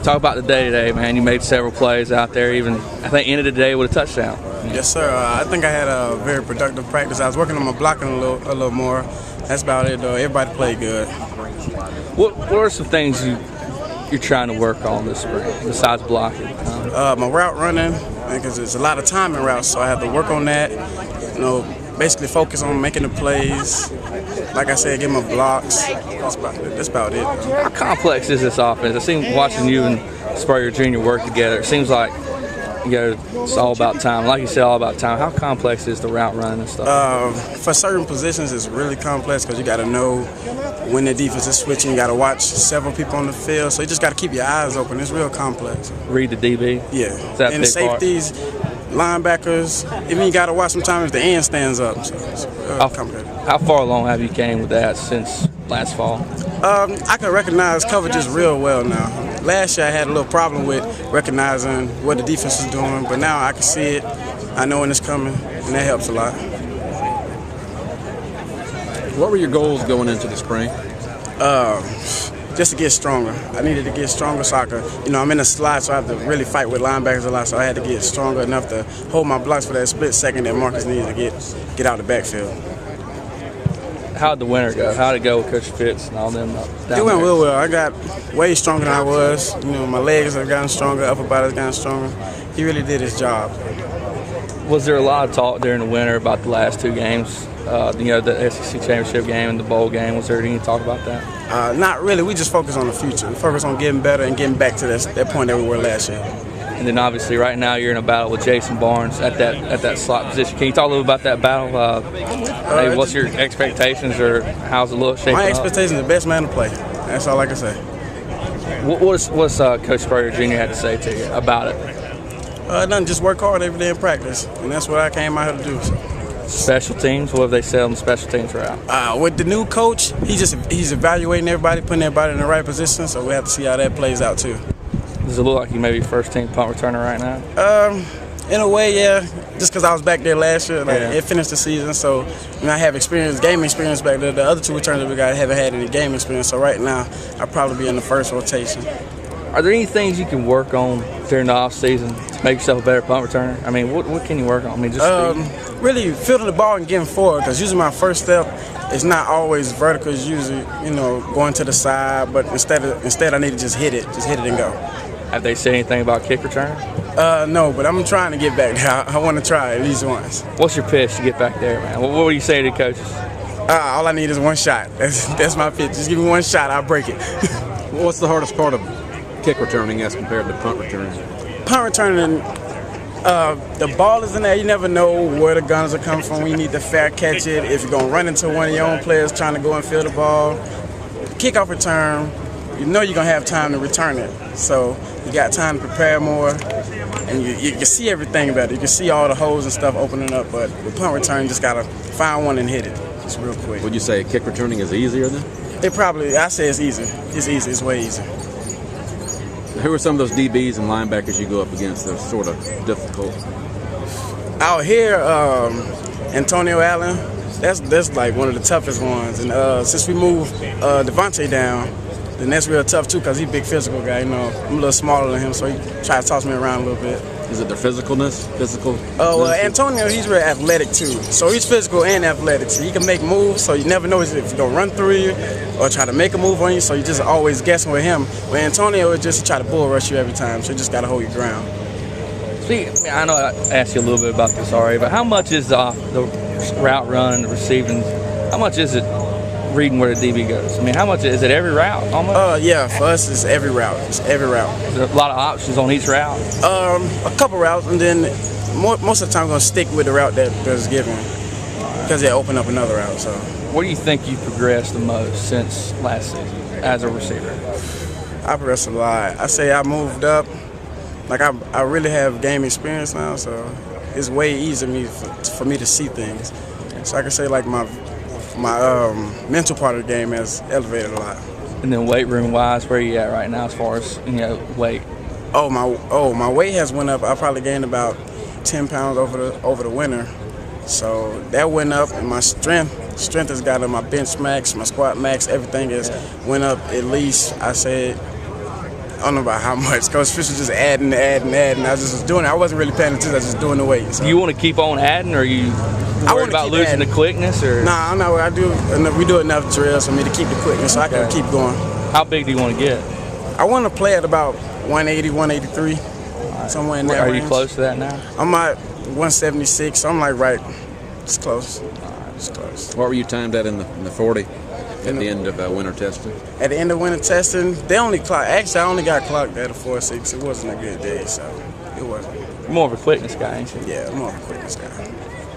Talk about the day-to-day, man. You made several plays out there, even, I think, ended the day with a touchdown. Yes, sir. I think I had a very productive practice. I was working on my blocking a little more. That's about it, though. Everybody played good. What are some things you're trying to work on this spring, besides blocking? My route running, because there's a lot of time in routes, so I have to work on that. Basically focus on making the plays. Like I said, get my blocks. That's about it. How complex is this offense? I seem watching you and Spurrier Jr. work together. It seems like it's all about time. Like you said, all about time. How complex is the route running and stuff? For certain positions, it's really complex because you got to know when the defense is switching. You got to watch several people on the field, so you just got to keep your eyes open. It's real complex. Read the DB. Yeah, And the safeties, linebackers. Even you got to watch sometimes if the end stands up. So it's complicated. How far along have you came with that since last fall? I can recognize coverages real well now. Last year I had a little problem with recognizing what the defense is doing, but now I can see it. I know when it's coming, and that helps a lot. What were your goals going into the spring? Just to get stronger. I needed to get stronger so I could, I'm in a slot, so I have to really fight with linebackers a lot, so I had to get stronger enough to hold my blocks for that split second that Marcus needed to get out of the backfield. How'd the winter go? How'd it go with Coach Fitz and all them? It went real well. I got way stronger than I was. My legs have gotten stronger, upper body's gotten stronger. He really did his job. Was there a lot of talk during the winter about the last two games? The SEC championship game and the bowl game. Was there any talk about that? Not really. We just focus on the future. We focus on getting better and getting back to that point that we were last year. And then obviously right now you're in a battle with Jason Barnes at that slot position. Can you talk a little about that battle? Maybe what's your expectations or how's it look shaping up? My expectations are the best man to play. That's all I can say. What's Coach Spurrier Jr. had to say to you about it? Nothing, just work hard every day in practice, and that's what I came out here to do. So. Special teams, what have they said on the special teams route? With the new coach, he's evaluating everybody, putting everybody in the right position, so we have to see how that plays out too. Does it look like you may be first team punt returner right now? In a way, yeah. Just because I was back there last year, it finished the season, so I have game experience back there. The other two returners we got haven't had any game experience, so right now I'll probably be in the first rotation. Are there any things you can work on during the off season to make yourself a better punt returner? I mean, what can you work on? I mean, just really fielding the ball and getting forward, because usually my first step is not always vertical. It's usually going to the side, but instead I need to just hit it and go. Have they said anything about kick return? No, but I'm trying to get back there. I want to try at least once. What's your pitch to get back there, man? What would you say to the coaches? All I need is one shot. That's my pitch. Just give me one shot, I'll break it. What's the hardest part of kick returning as compared to punt returning? Punt returning, the ball is in there. You never know where the guns are coming from. You need to fair catch it. If you're going to run into one of your own players trying to go and field the ball. Kickoff return, you're going to have time to return it. So you got time to prepare more, and you can see everything better. You can see all the holes and stuff opening up, but with punt return, you just got to find one and hit it just real quick. Would you say kick returning is easier then? I say it's easy. It's easy. It's way easier. Who are some of those DBs and linebackers you go up against that are sort of difficult? Out here, Antonio Allen, that's like one of the toughest ones. And since we moved Devontae down, then that's real tough too, because he's a big physical guy. I'm a little smaller than him, so he tries to toss me around a little bit. Is it their physicalness? Antonio, he's real athletic too. So he's physical and athletic. So he can make moves, so you never know if he's going to run through you or try to make a move on you, so you're just always guessing with him. With Antonio, it's just to try to bull rush you every time, so you just got to hold your ground. See, I know I asked you a little bit about this already, but how much is the route run, the receiving, how much is it reading where the DB goes? I mean, how much is it every route almost? Yeah, for us it's every route. It's every route. There's a lot of options on each route? A couple routes, and then most of the time I'm going to stick with the route that's given, because they open up another route. So, where do you think you progressed the most since last season as a receiver? I progressed a lot. I say I moved up. Like I really have game experience now, so it's way easier for me to see things. So I can say like my mental part of the game has elevated a lot. And then weight room wise, where are you at right now as far as weight? My weight has went up. I probably gained about 10 pounds over the winter. So that went up, and my strength has got up. My bench max, my squat max, everything has went up at least. I I don't know about how much. Coach Fisher just adding. I just was doing it. I wasn't really paying attention. I was just doing the weight. So. Do you want to keep on adding, or are you worried about losing the quickness? Or Nah, I'm not. We do enough drills for me to keep the quickness, so I can keep going. How big do you want to get? I want to play at about 180, 183, somewhere in that range. Are you close to that now? I'm at 176. So I'm like right. It's close. It's close. What were you timed at in the 40 at the end of winter testing? At the end of winter testing, they only clocked. Actually, I only got clocked at a 4.6. It wasn't a good day, so it wasn't. You're more of a quickness guy, ain't you? Yeah, I'm more of a quickness guy.